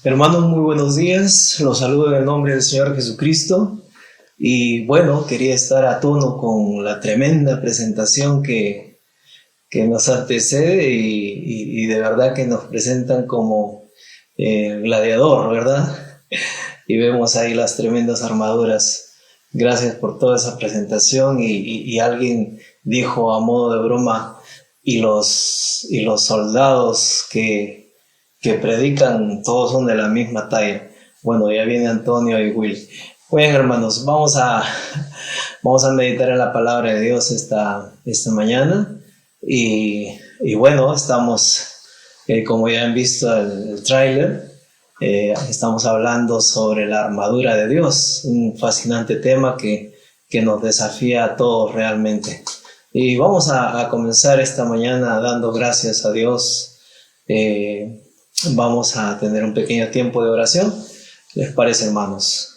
Hermanos, muy buenos días. Los saludo en el nombre del Señor Jesucristo. Y bueno, quería estar a tono con la tremenda presentación que nos antecede y de verdad que nos presentan como gladiador, ¿verdad? Y vemos ahí las tremendas armaduras. Gracias por toda esa presentación y alguien dijo a modo de broma, y los soldados que predican, todos son de la misma talla. Bueno, ya viene Antonio y Will. Bueno, hermanos, vamos a meditar en la palabra de Dios esta mañana. Y bueno, estamos, como ya han visto el tráiler, estamos hablando sobre la armadura de Dios, un fascinante tema que nos desafía a todos realmente. Y vamos a comenzar esta mañana dando gracias a Dios. Vamos a tener un pequeño tiempo de oración. ¿Les parece, hermanos?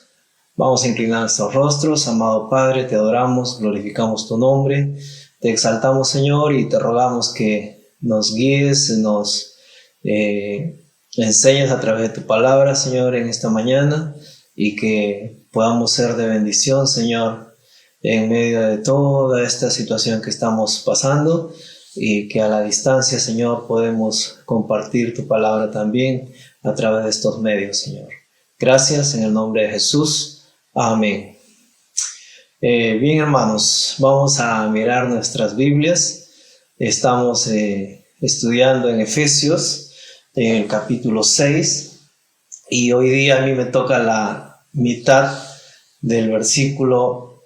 Vamos a inclinar nuestros rostros. Amado Padre, te adoramos, glorificamos tu nombre, te exaltamos, Señor, y te rogamos que nos guíes, nos enseñes a través de tu palabra, Señor, en esta mañana, y que podamos ser de bendición, Señor, en medio de toda esta situación que estamos pasando, y que a la distancia, Señor, podemos compartir tu palabra también a través de estos medios, Señor. Gracias en el nombre de Jesús. Amén. Bien, hermanos, vamos a mirar nuestras Biblias. Estamos estudiando en Efesios, en el capítulo 6, y hoy día a mí me toca la mitad del versículo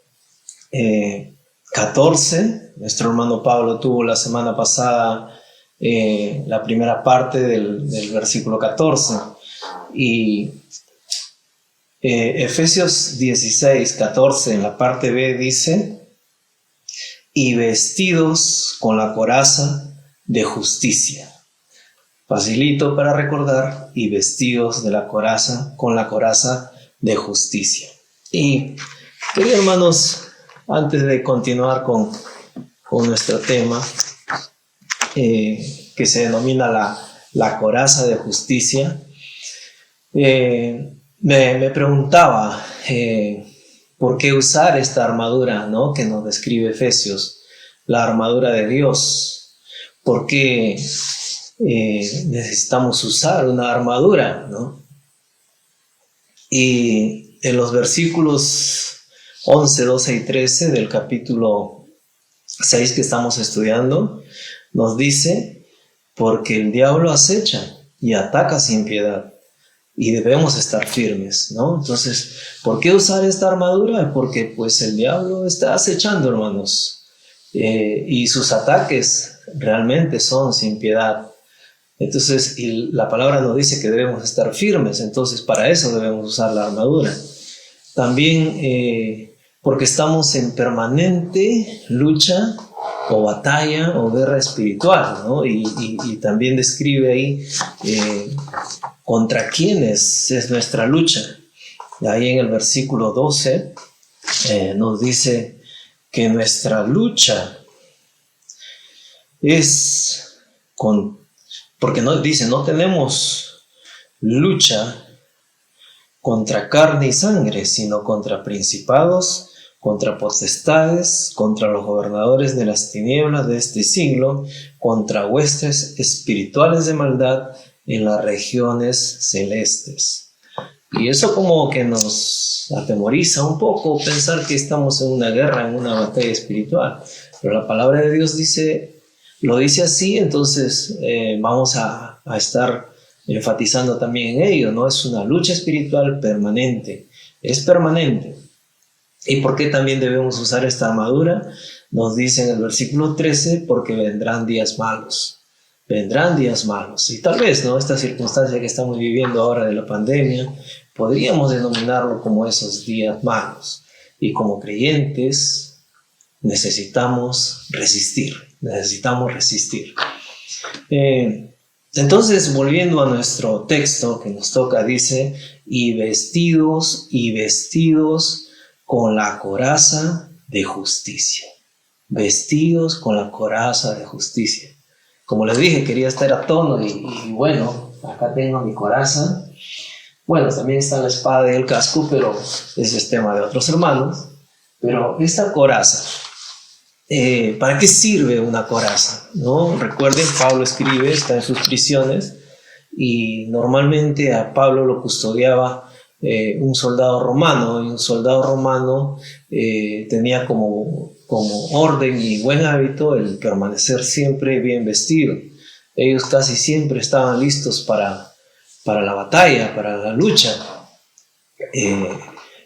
14. Nuestro hermano Pablo tuvo la semana pasada la primera parte del versículo 14. Y Efesios 16, 14 en la parte B dice: y vestidos con la coraza de justicia. Facilito para recordar: y vestidos de la coraza, con la coraza de justicia. Y queridos hermanos, antes de continuar con nuestro tema, que se denomina la coraza de justicia, me preguntaba por qué usar esta armadura, ¿no?, que nos describe Efesios, la armadura de Dios. ¿Por qué necesitamos usar una armadura, ¿no? Y en los versículos 11, 12 y 13 del capítulo 6 que estamos estudiando, nos dice: porque el diablo acecha y ataca sin piedad, y debemos estar firmes, ¿no? Entonces, ¿por qué usar esta armadura? Porque pues el diablo está acechando, hermanos, y sus ataques realmente son sin piedad. Entonces, y la palabra nos dice que debemos estar firmes, entonces para eso debemos usar la armadura. También porque estamos en permanente lucha o batalla o guerra espiritual, ¿no? Y también describe ahí contra quiénes es nuestra lucha. Ahí en el versículo 12 nos dice que nuestra lucha es porque nos dice, no tenemos lucha contra carne y sangre, sino contra principados, contra potestades, contra los gobernadores de las tinieblas de este siglo, contra huestes espirituales de maldad en las regiones celestes. Y eso como que nos atemoriza un poco, pensar que estamos en una guerra, en una batalla espiritual. Pero la palabra de Dios lo dice así, entonces vamos a estar enfatizando también en ello, ¿no? Es una lucha espiritual permanente, es permanente. ¿Y por qué también debemos usar esta armadura? Nos dice en el versículo 13, porque vendrán días malos. Vendrán días malos. Y tal vez, ¿no?, esta circunstancia que estamos viviendo ahora de la pandemia, podríamos denominarlo como esos días malos. Y como creyentes necesitamos resistir. Entonces, volviendo a nuestro texto que nos toca, dice: y vestidos con la coraza de justicia. Vestidos con la coraza de justicia. Como les dije, quería estar a tono y bueno, acá tengo mi coraza. Bueno, también está la espada y el casco, pero ese es tema de otros hermanos. Pero esta coraza, ¿para qué sirve una coraza? ¿No? Recuerden, Pablo escribe, está en sus prisiones, y normalmente a Pablo lo custodiaba un soldado romano, y un soldado romano tenía como orden y buen hábito el permanecer siempre bien vestido. Ellos casi siempre estaban listos para la batalla, para la lucha.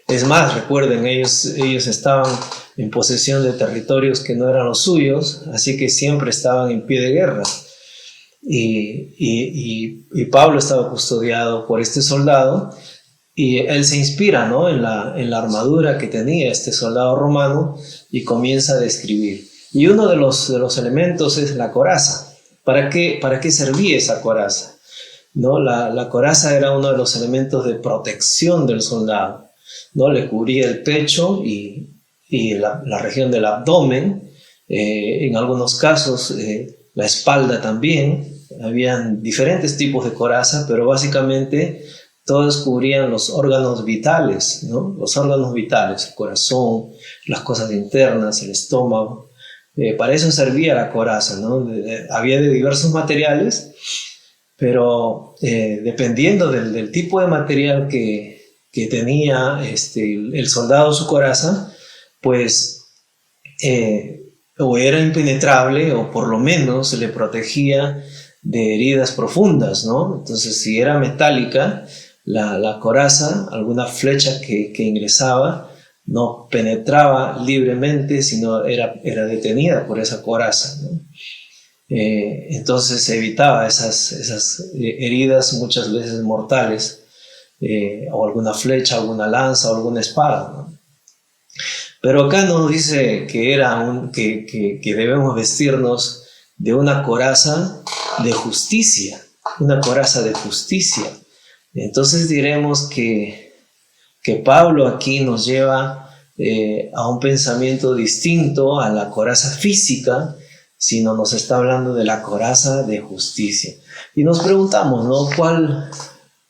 Es más, recuerden, ellos estaban en posesión de territorios que no eran los suyos, así que siempre estaban en pie de guerra. Y Pablo estaba custodiado por este soldado, y él se inspira, ¿no?, en la armadura que tenía este soldado romano, y comienza a describir. Y uno de los elementos es la coraza. ¿Para qué servía esa coraza? ¿No? La coraza era uno de los elementos de protección del soldado, ¿no? Le cubría el pecho y la región del abdomen, en algunos casos la espalda también. Habían diferentes tipos de coraza, pero básicamente todos cubrían los órganos vitales, ¿no? Los órganos vitales, el corazón, las cosas internas, el estómago. Para eso servía la coraza, ¿no? Había de diversos materiales, pero dependiendo del tipo de material que tenía el soldado su coraza, pues o era impenetrable, o por lo menos se le protegía de heridas profundas, ¿no? Entonces, si era metálica la coraza, alguna flecha que ingresaba no penetraba libremente, sino era detenida por esa coraza, ¿no? Entonces se evitaba esas heridas muchas veces mortales, o alguna flecha, alguna lanza o alguna espada, ¿no? Pero acá nos dice que debemos vestirnos de una coraza de justicia, una coraza de justicia. Entonces diremos que Pablo aquí nos lleva a un pensamiento distinto a la coraza física, sino nos está hablando de la coraza de justicia. Y nos preguntamos, ¿no?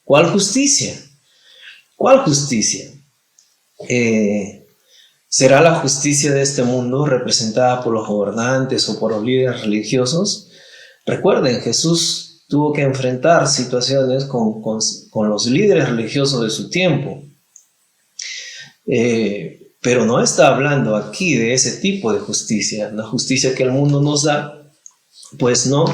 ¿Cuál justicia? ¿Cuál justicia? ¿Será la justicia de este mundo representada por los gobernantes o por los líderes religiosos? Recuerden, Jesús tuvo que enfrentar situaciones con los líderes religiosos de su tiempo. Pero no está hablando aquí de ese tipo de justicia. La justicia que el mundo nos da, pues no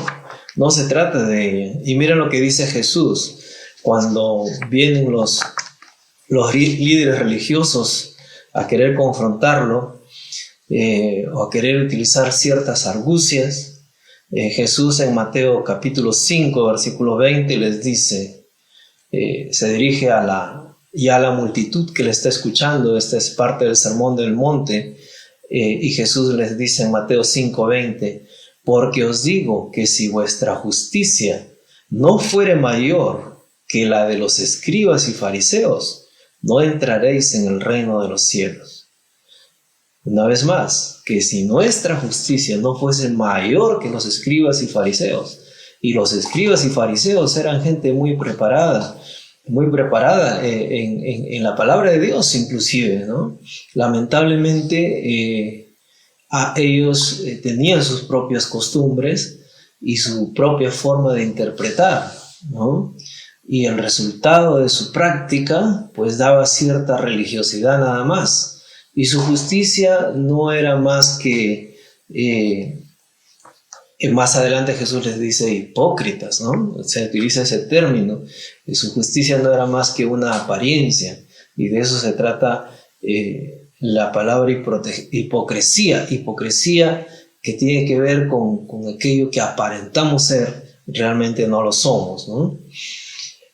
se trata de ella. Y miren lo que dice Jesús cuando vienen los líderes religiosos a querer confrontarlo, o a querer utilizar ciertas argucias. Jesús en Mateo capítulo 5, versículo 20 les dice, se dirige a la multitud que le está escuchando. Esta es parte del Sermón del Monte, y Jesús les dice en Mateo 5:20, porque os digo que si vuestra justicia no fuere mayor que la de los escribas y fariseos, no entraréis en el reino de los cielos. Una vez más, que si nuestra justicia no fuese mayor que los escribas y fariseos, y los escribas y fariseos eran gente muy preparada en la palabra de Dios inclusive, ¿no? Lamentablemente ellos tenían sus propias costumbres y su propia forma de interpretar, ¿no? Y el resultado de su práctica pues daba cierta religiosidad nada más, y su justicia no era más que más adelante Jesús les dice hipócritas, ¿no? Se utiliza ese término. Y su justicia no era más que una apariencia, y de eso se trata la palabra hipocresía que tiene que ver con aquello que aparentamos ser, realmente no lo somos, ¿no?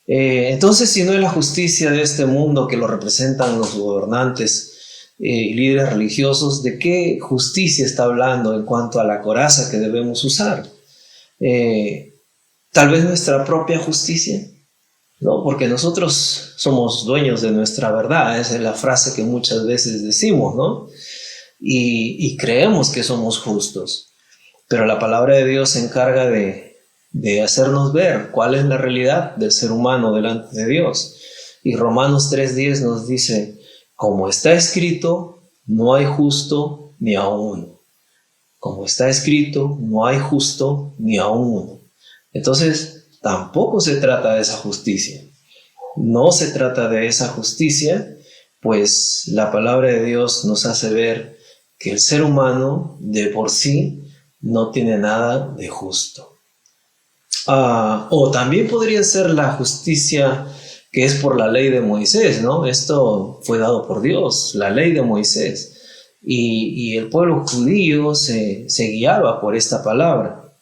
Entonces, si no es la justicia de este mundo que lo representan los gobernantes y líderes religiosos, ¿de qué justicia está hablando en cuanto a la coraza que debemos usar? Tal vez nuestra propia justicia, ¿no? Porque nosotros somos dueños de nuestra verdad. Esa es la frase que muchas veces decimos, ¿no? Y creemos que somos justos, pero la palabra de Dios se encarga de hacernos ver cuál es la realidad del ser humano delante de Dios. Y Romanos 3:10 nos dice, como está escrito, no hay justo ni aun uno. Como está escrito, no hay justo ni aun uno. Entonces, tampoco se trata de esa justicia. No se trata de esa justicia, pues la palabra de Dios nos hace ver que el ser humano de por sí no tiene nada de justo. O también podría ser la justicia que es por la ley de Moisés, ¿no? Esto fue dado por Dios, la ley de Moisés. Y el pueblo judío se guiaba por esta palabra.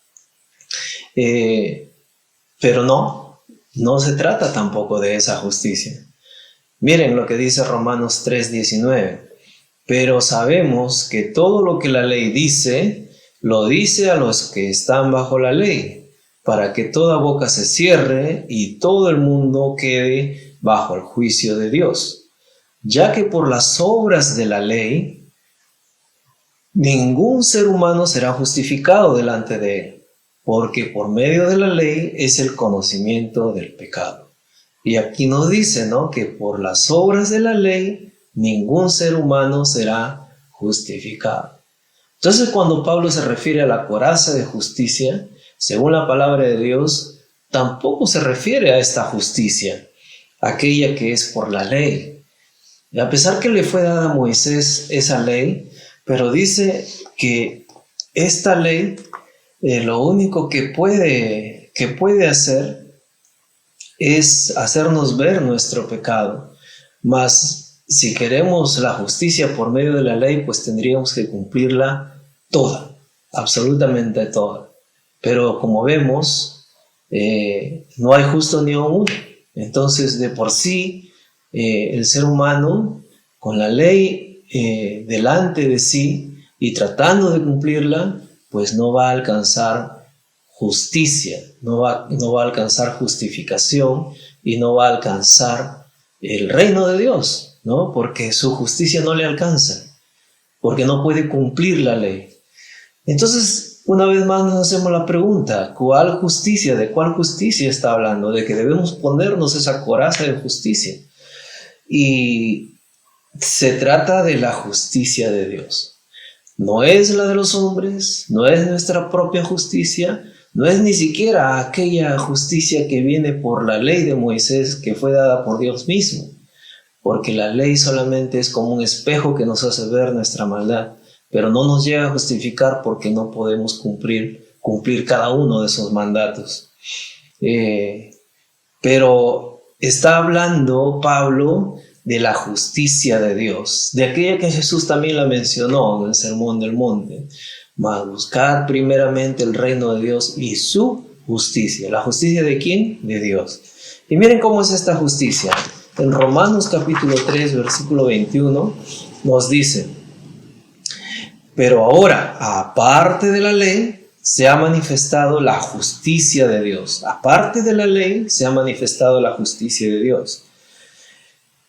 Pero no se trata tampoco de esa justicia. Miren lo que dice Romanos 3:19. Pero sabemos que todo lo que la ley dice, lo dice a los que están bajo la ley, para que toda boca se cierre y todo el mundo quede bajo el juicio de Dios. Ya que por las obras de la ley, ningún ser humano será justificado delante de él, porque por medio de la ley es el conocimiento del pecado. Y aquí nos dice, ¿no?, que por las obras de la ley, ningún ser humano será justificado. Entonces, cuando Pablo se refiere a la coraza de justicia, según la palabra de Dios, tampoco se refiere a esta justicia, aquella que es por la ley. Y a pesar que le fue dada a Moisés esa ley, pero dice que esta ley lo único que puede hacer es hacernos ver nuestro pecado. Mas si queremos la justicia por medio de la ley, pues tendríamos que cumplirla toda, absolutamente toda. Pero como vemos, no hay justo ni uno. Entonces, de por sí, el ser humano, con la ley delante de sí y tratando de cumplirla, pues no va a alcanzar justicia, no va a alcanzar justificación y no va a alcanzar el reino de Dios, ¿no? Porque su justicia no le alcanza, porque no puede cumplir la ley. Entonces, una vez más nos hacemos la pregunta, ¿de cuál justicia está hablando? De que debemos ponernos esa coraza de justicia. Y se trata de la justicia de Dios. No es la de los hombres, no es nuestra propia justicia, no es ni siquiera aquella justicia que viene por la ley de Moisés que fue dada por Dios mismo, porque la ley solamente es como un espejo que nos hace ver nuestra maldad, pero no nos llega a justificar porque no podemos cumplir cada uno de esos mandatos. Pero está hablando Pablo de la justicia de Dios, de aquella que Jesús también la mencionó en el Sermón del Monte. Mas buscar primeramente el reino de Dios y su justicia. ¿La justicia de quién? De Dios. Y miren cómo es esta justicia. En Romanos capítulo 3, versículo 21, nos dice: pero ahora, aparte de la ley, se ha manifestado la justicia de Dios. Aparte de la ley, se ha manifestado la justicia de Dios,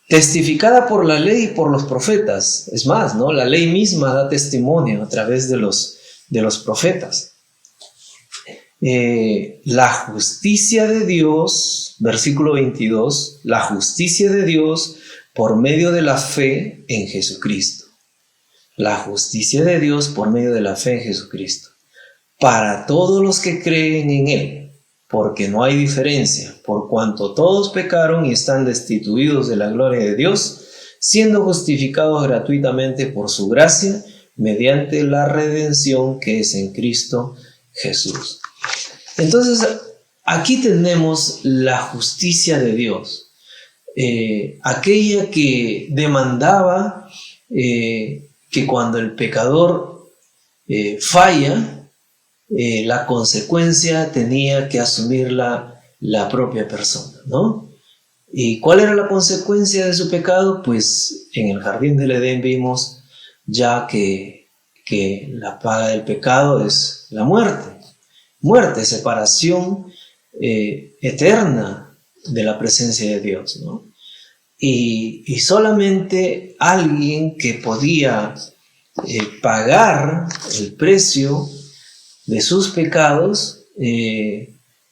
testificada por la ley y por los profetas. Es más, ¿no?, la ley misma da testimonio a través de los profetas. La justicia de Dios, versículo 22, la justicia de Dios por medio de la fe en Jesucristo. La justicia de Dios por medio de la fe en Jesucristo, para todos los que creen en Él, porque no hay diferencia, por cuanto todos pecaron y están destituidos de la gloria de Dios, siendo justificados gratuitamente por su gracia, mediante la redención que es en Cristo Jesús. Entonces, aquí tenemos la justicia de Dios, aquella que demandaba que cuando el pecador falla, la consecuencia tenía que asumirla la propia persona, ¿no? ¿Y cuál era la consecuencia de su pecado? Pues en el jardín del Edén vimos ya que la paga del pecado es la muerte, separación eterna de la presencia de Dios, ¿no? Y solamente alguien que podía pagar el precio de sus pecados,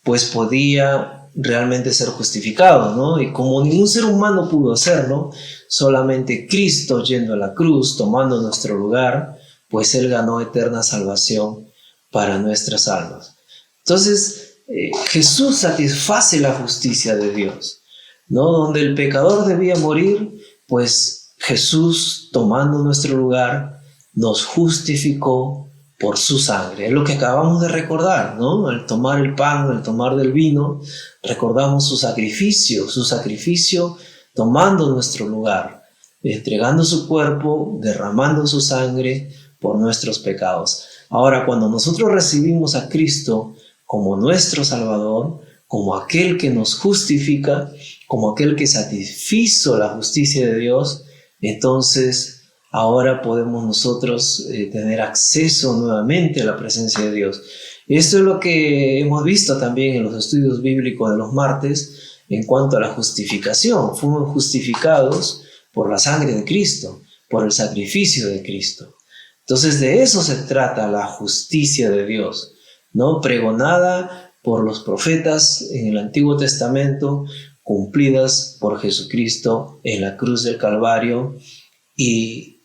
pues podía realmente ser justificados, ¿no? Y como ningún ser humano pudo hacerlo, solamente Cristo yendo a la cruz, tomando nuestro lugar, pues Él ganó eterna salvación para nuestras almas. Entonces, Jesús satisface la justicia de Dios, ¿no? Donde el pecador debía morir, pues Jesús, tomando nuestro lugar, nos justificó por su sangre. Es lo que acabamos de recordar, ¿no? Al tomar el pan, al tomar del vino, recordamos su sacrificio tomando nuestro lugar, entregando su cuerpo, derramando su sangre por nuestros pecados. Ahora, cuando nosotros recibimos a Cristo como nuestro Salvador, como aquel que nos justifica, como aquel que satisfizo la justicia de Dios, entonces ahora podemos nosotros tener acceso nuevamente a la presencia de Dios. Esto es lo que hemos visto también en los estudios bíblicos de los martes en cuanto a la justificación. Fuimos justificados por la sangre de Cristo, por el sacrificio de Cristo. Entonces de eso se trata la justicia de Dios, ¿no? Pregonada por los profetas en el Antiguo Testamento, cumplidas por Jesucristo en la cruz del Calvario y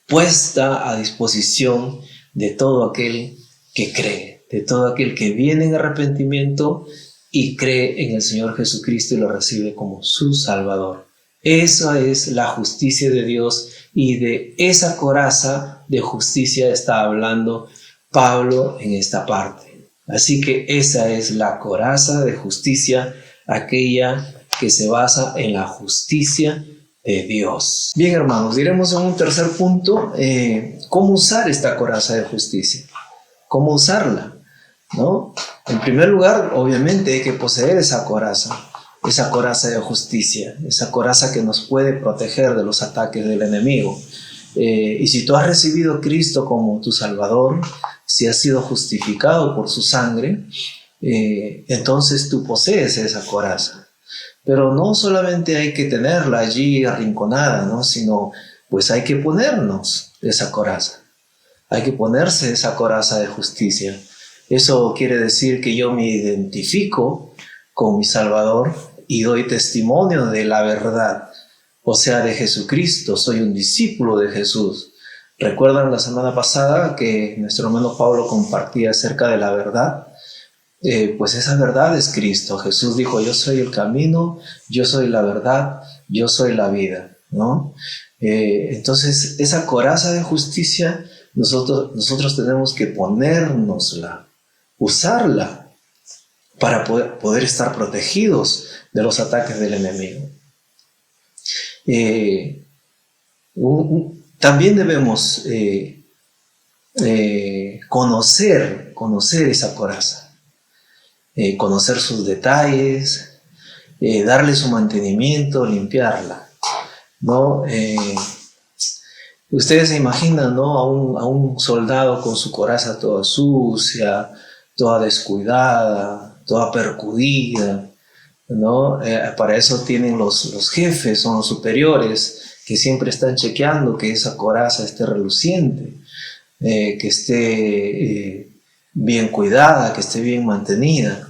puesta a disposición de todo aquel que cree, de todo aquel que viene en arrepentimiento y cree en el Señor Jesucristo y lo recibe como su Salvador. Esa es la justicia de Dios y de esa coraza de justicia está hablando Pablo en esta parte. Así que esa es la coraza de justicia, aquella que se basa en la justicia de Dios. Bien, hermanos, diremos en un tercer punto cómo usar esta coraza de justicia, cómo usarla, ¿no? En primer lugar, obviamente hay que poseer esa coraza de justicia, esa coraza que nos puede proteger de los ataques del enemigo. Y si tú has recibido a Cristo como tu Salvador, si has sido justificado por su sangre, entonces tú posees esa coraza. Pero no solamente hay que tenerla allí arrinconada, ¿no? Sino pues hay que ponernos esa coraza. Hay que ponerse esa coraza de justicia. Eso quiere decir que yo me identifico con mi Salvador y doy testimonio de la verdad, o sea, de Jesucristo. Soy un discípulo de Jesús. ¿Recuerdan la semana pasada que nuestro hermano Pablo compartía acerca de la verdad? Pues esa verdad es Cristo. Jesús dijo: yo soy el camino, yo soy la verdad, yo soy la vida, ¿no? Entonces esa coraza de justicia nosotros tenemos que ponérnosla, usarla para poder estar protegidos de los ataques del enemigo. También debemos conocer esa coraza. Conocer sus detalles, darle su mantenimiento, limpiarla, ¿no? Ustedes se imaginan, ¿no? a un soldado con su coraza toda sucia, toda descuidada, toda percudida, ¿no? Para eso tienen los jefes, son los superiores, que siempre están chequeando que esa coraza esté reluciente, que esté bien cuidada, que esté bien mantenida.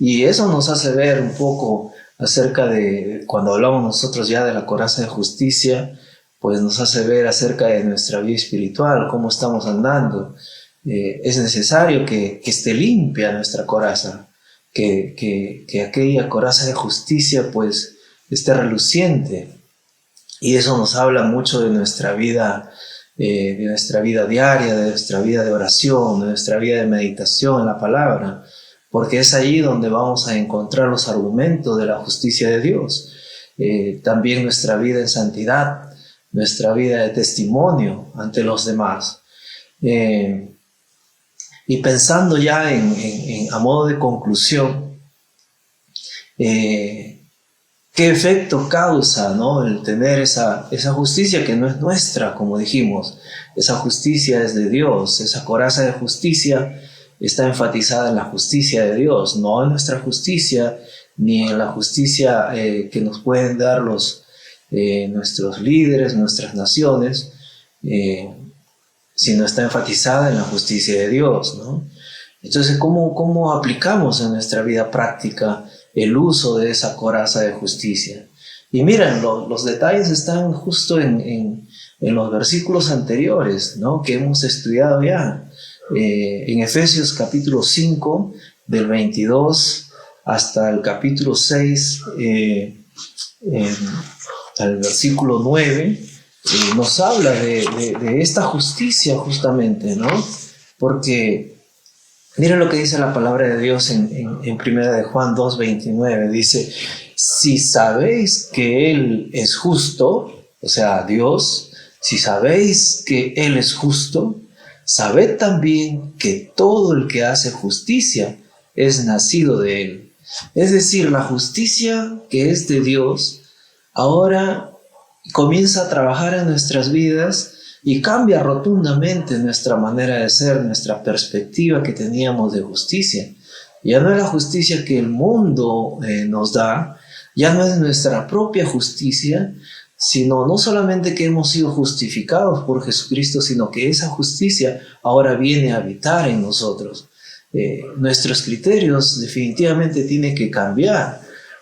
Y eso nos hace ver un poco acerca de, cuando hablamos nosotros ya de la coraza de justicia, pues nos hace ver acerca de nuestra vida espiritual, cómo estamos andando. Es necesario que esté limpia nuestra coraza, que aquella coraza de justicia pues esté reluciente. Y eso nos habla mucho de nuestra vida diaria, de nuestra vida de oración, de nuestra vida de meditación en la palabra, porque es allí donde vamos a encontrar los argumentos de la justicia de Dios. También nuestra vida en santidad, nuestra vida de testimonio ante los demás. Y pensando ya a modo de conclusión, ¿qué efecto causa, ¿no? El tener esa justicia que no es nuestra, como dijimos? Esa justicia es de Dios. Esa coraza de justicia está enfatizada en la justicia de Dios, no en nuestra justicia, ni en la justicia que nos pueden dar nuestros líderes, nuestras naciones, sino está enfatizada en la justicia de Dios, ¿no? Entonces, ¿cómo aplicamos en nuestra vida práctica el uso de esa coraza de justicia. Y miren, los detalles están justo en los versículos anteriores, ¿no?, que hemos estudiado ya. En Efesios capítulo 5, del 22 hasta el capítulo 6, al versículo 9, nos habla de esta justicia justamente, ¿no? Porque miren lo que dice la palabra de Dios en Primera de Juan 2:29. Dice: si sabéis que Él es justo, o sea, Dios, si sabéis que Él es justo, sabed también que todo el que hace justicia es nacido de Él. Es decir, la justicia que es de Dios ahora comienza a trabajar en nuestras vidas y cambia rotundamente nuestra manera de ser, nuestra perspectiva que teníamos de justicia. Ya no es la justicia que el mundo nos da, ya no es nuestra propia justicia, sino no solamente que hemos sido justificados por Jesucristo, sino que esa justicia ahora viene a habitar en nosotros. Nuestros criterios definitivamente tienen que cambiar.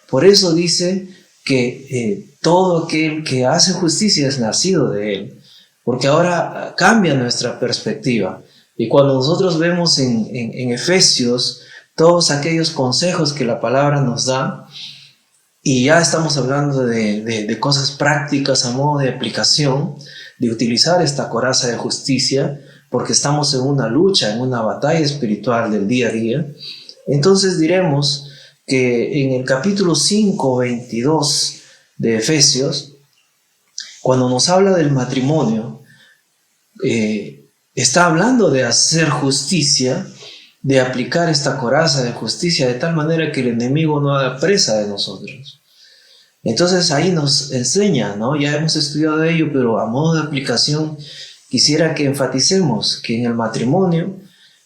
Por eso dice que todo aquel que hace justicia es nacido de Él, porque ahora cambia nuestra perspectiva. Y cuando nosotros vemos en Efesios todos aquellos consejos que la palabra nos da, y ya estamos hablando de cosas prácticas a modo de aplicación, de utilizar esta coraza de justicia, porque estamos en una lucha, en una batalla espiritual del día a día, entonces diremos que en el capítulo 5, 22 de Efesios, cuando nos habla del matrimonio, está hablando de hacer justicia, de aplicar esta coraza de justicia de tal manera que el enemigo no haga presa de nosotros. Entonces ahí nos enseña, ¿no? Ya hemos estudiado ello, pero a modo de aplicación quisiera que enfaticemos que en el matrimonio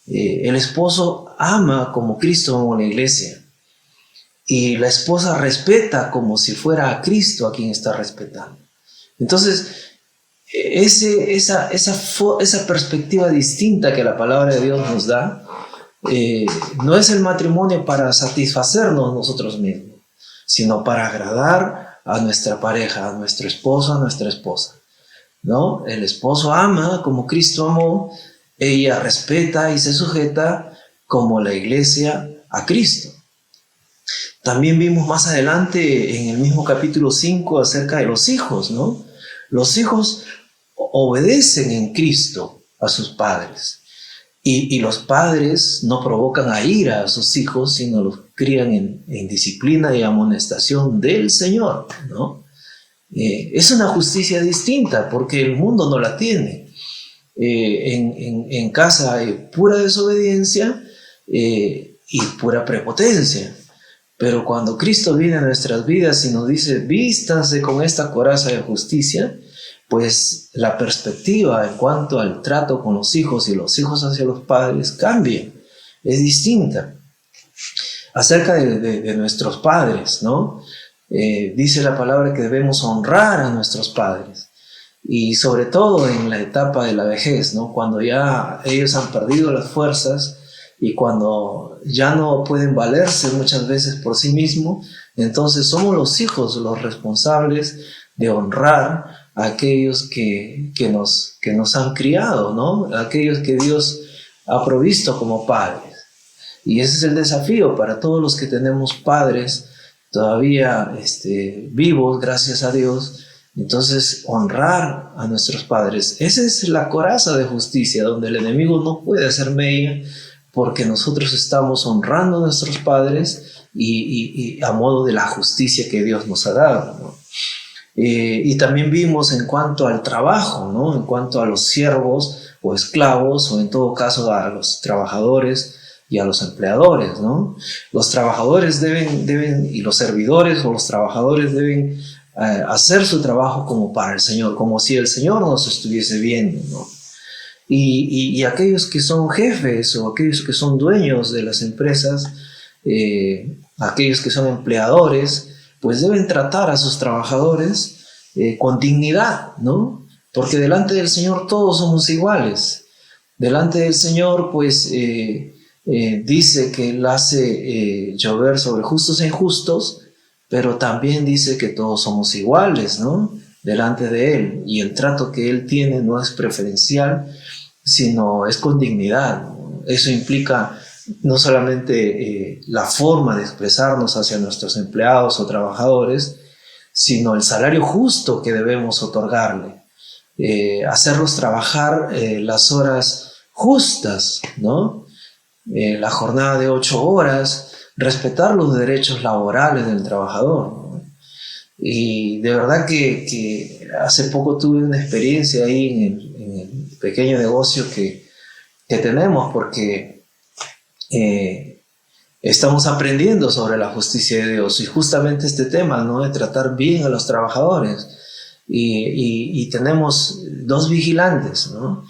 el esposo ama como Cristo amó la iglesia, y la esposa respeta como si fuera a Cristo a quien está respetando. Entonces, esa perspectiva distinta que la palabra de Dios nos da, no es el matrimonio para satisfacernos nosotros mismos, sino para agradar a nuestra pareja, a nuestro esposo, a nuestra esposa, ¿no? El esposo ama como Cristo amó, ella respeta y se sujeta como la iglesia a Cristo. También vimos más adelante en el mismo capítulo 5 acerca de los hijos, ¿no? Los hijos obedecen en Cristo a sus padres. Y los padres no provocan a ira a sus hijos, sino los crían en disciplina y amonestación del Señor, ¿no? Es una justicia distinta porque el mundo no la tiene. En casa hay pura desobediencia y pura prepotencia. Pero cuando Cristo viene a nuestras vidas y nos dice: vístanse con esta coraza de justicia, pues la perspectiva en cuanto al trato con los hijos y los hijos hacia los padres cambia, es distinta. Acerca de nuestros padres, ¿no? Dice la palabra que debemos honrar a nuestros padres, y sobre todo en la etapa de la vejez, ¿no? Cuando ya ellos han perdido las fuerzas y cuando ya no pueden valerse muchas veces por sí mismos, entonces somos los hijos los responsables de honrar a aquellos que nos han criado, ¿no? Aquellos que Dios ha provisto como padres. Y ese es el desafío para todos los que tenemos padres todavía vivos, gracias a Dios. Entonces, honrar a nuestros padres. Esa es la coraza de justicia, donde el enemigo no puede hacer mella, porque nosotros estamos honrando a nuestros padres y a modo de la justicia que Dios nos ha dado, ¿no? Y también vimos en cuanto al trabajo, ¿no? En cuanto a los siervos o esclavos, o en todo caso a los trabajadores y a los empleadores, ¿no? Los trabajadores deben y los servidores o los trabajadores deben hacer su trabajo como para el Señor, como si el Señor nos estuviese viendo, ¿no? Y aquellos que son jefes o aquellos que son dueños de las empresas, aquellos que son empleadores, pues deben tratar a sus trabajadores con dignidad, ¿no? Porque delante del Señor todos somos iguales. Delante del Señor, pues, dice que Él hace llover sobre justos e injustos, pero también dice que todos somos iguales, ¿no?, delante de Él, y el trato que Él tiene no es preferencial, sino es con dignidad, ¿no? Eso implica no solamente la forma de expresarnos hacia nuestros empleados o trabajadores, sino el salario justo que debemos otorgarle, hacerlos trabajar las horas justas, ¿no? La jornada de 8 horas, respetar los derechos laborales del trabajador, ¿no? Y de verdad que hace poco tuve una experiencia ahí en el pequeño negocio que tenemos, porque estamos aprendiendo sobre la justicia de Dios y justamente este tema, ¿no?, de tratar bien a los trabajadores. Y tenemos 2 vigilantes, ¿no?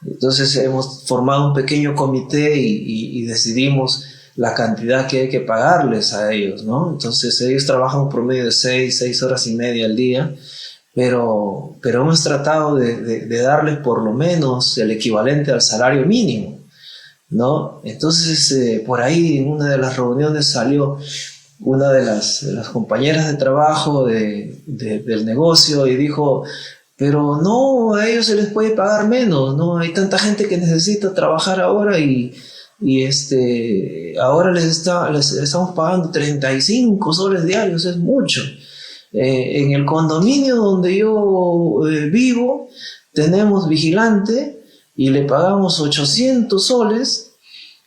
Entonces hemos formado un pequeño comité y decidimos la cantidad que hay que pagarles a ellos, ¿no? Entonces ellos trabajan un promedio de 6 horas y media al día, pero hemos tratado de darles por lo menos el equivalente al salario mínimo, ¿no? Entonces por ahí en una de las reuniones salió una de las compañeras de trabajo del negocio y dijo: pero no, a ellos se les puede pagar menos, ¿no? Hay tanta gente que necesita trabajar ahora y ahora les estamos pagando 35 soles diarios, es mucho. En el condominio donde yo vivo tenemos vigilante y le pagamos 800 soles,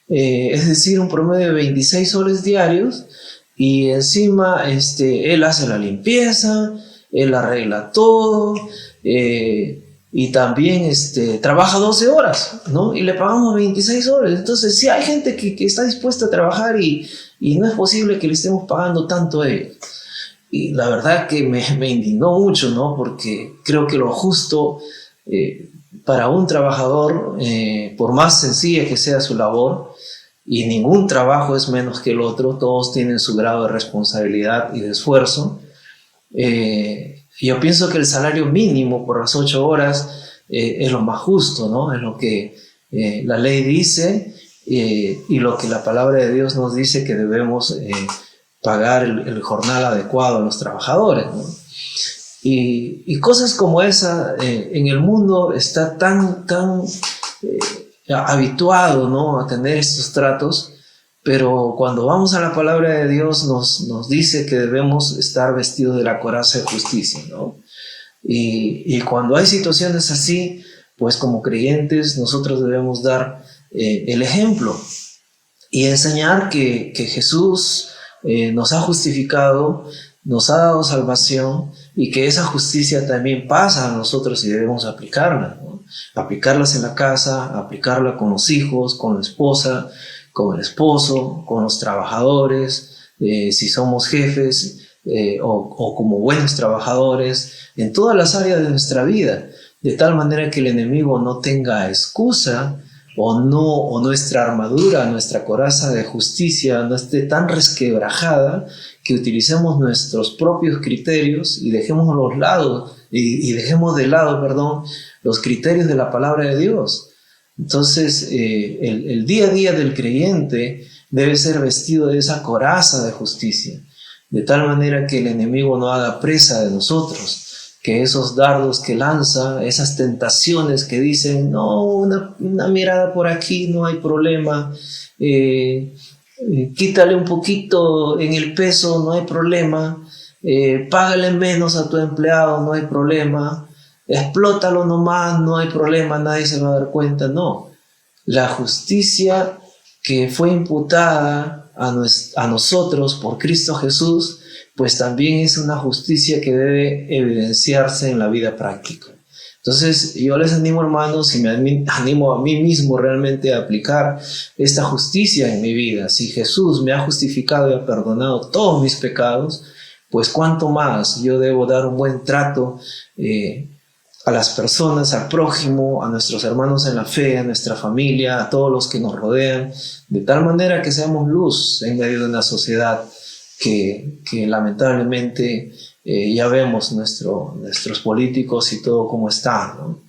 es decir, un promedio de 26 soles diarios, y encima él hace la limpieza, él arregla todo, y también trabaja 12 horas, ¿no? Y le pagamos 26 horas. Entonces sí hay gente que está dispuesta a trabajar y no es posible que le estemos pagando tanto a ellos. Y la verdad que me indignó mucho, ¿no? Porque creo que lo justo para un trabajador, por más sencilla que sea su labor, y ningún trabajo es menos que el otro, todos tienen su grado de responsabilidad y de esfuerzo, yo pienso que el salario mínimo por las 8 horas es lo más justo, ¿no? Es lo que la ley dice y lo que la palabra de Dios nos dice que debemos pagar el jornal adecuado a los trabajadores, ¿no? Y cosas como esa en el mundo está tan habituado, ¿no?, a tener estos tratos, pero cuando vamos a la palabra de Dios nos dice que debemos estar vestidos de la coraza de justicia, ¿no? Y cuando hay situaciones así, pues como creyentes nosotros debemos dar el ejemplo y enseñar que Jesús nos ha justificado, nos ha dado salvación y que esa justicia también pasa a nosotros y debemos aplicarla, ¿no? Aplicarlas en la casa, aplicarla con los hijos, con la esposa, con el esposo, con los trabajadores, si somos jefes o como buenos trabajadores, en todas las áreas de nuestra vida, de tal manera que el enemigo no tenga excusa o nuestra armadura, nuestra coraza de justicia no esté tan resquebrajada que utilicemos nuestros propios criterios y dejemos de lado los criterios de la palabra de Dios. Entonces el día a día del creyente debe ser vestido de esa coraza de justicia, de tal manera que el enemigo no haga presa de nosotros, que esos dardos que lanza, esas tentaciones que dicen: no, una mirada por aquí, no hay problema, quítale un poquito en el peso, no hay problema, págale menos a tu empleado, no hay problema, explótalo nomás, no hay problema, nadie se va a dar cuenta. No, la justicia que fue imputada a nosotros por Cristo Jesús, pues también es una justicia que debe evidenciarse en la vida práctica. Entonces yo les animo, hermanos, y me animo a mí mismo realmente a aplicar esta justicia en mi vida. Si Jesús me ha justificado y ha perdonado todos mis pecados, pues cuánto más yo debo dar un buen trato a las personas, al prójimo, a nuestros hermanos en la fe, a nuestra familia, a todos los que nos rodean, de tal manera que seamos luz en medio de una sociedad que lamentablemente ya vemos nuestros políticos y todo cómo está, ¿no?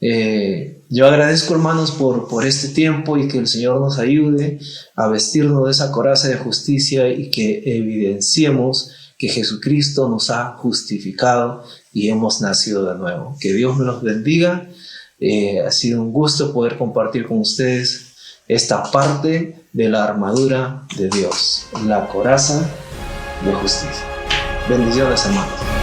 Yo agradezco, hermanos, por este tiempo, y que el Señor nos ayude a vestirnos de esa coraza de justicia y que evidenciemos que Jesucristo nos ha justificado y hemos nacido de nuevo. Que Dios nos bendiga. Ha sido un gusto poder compartir con ustedes esta parte de la armadura de Dios, la coraza de justicia. Bendiciones, hermanos.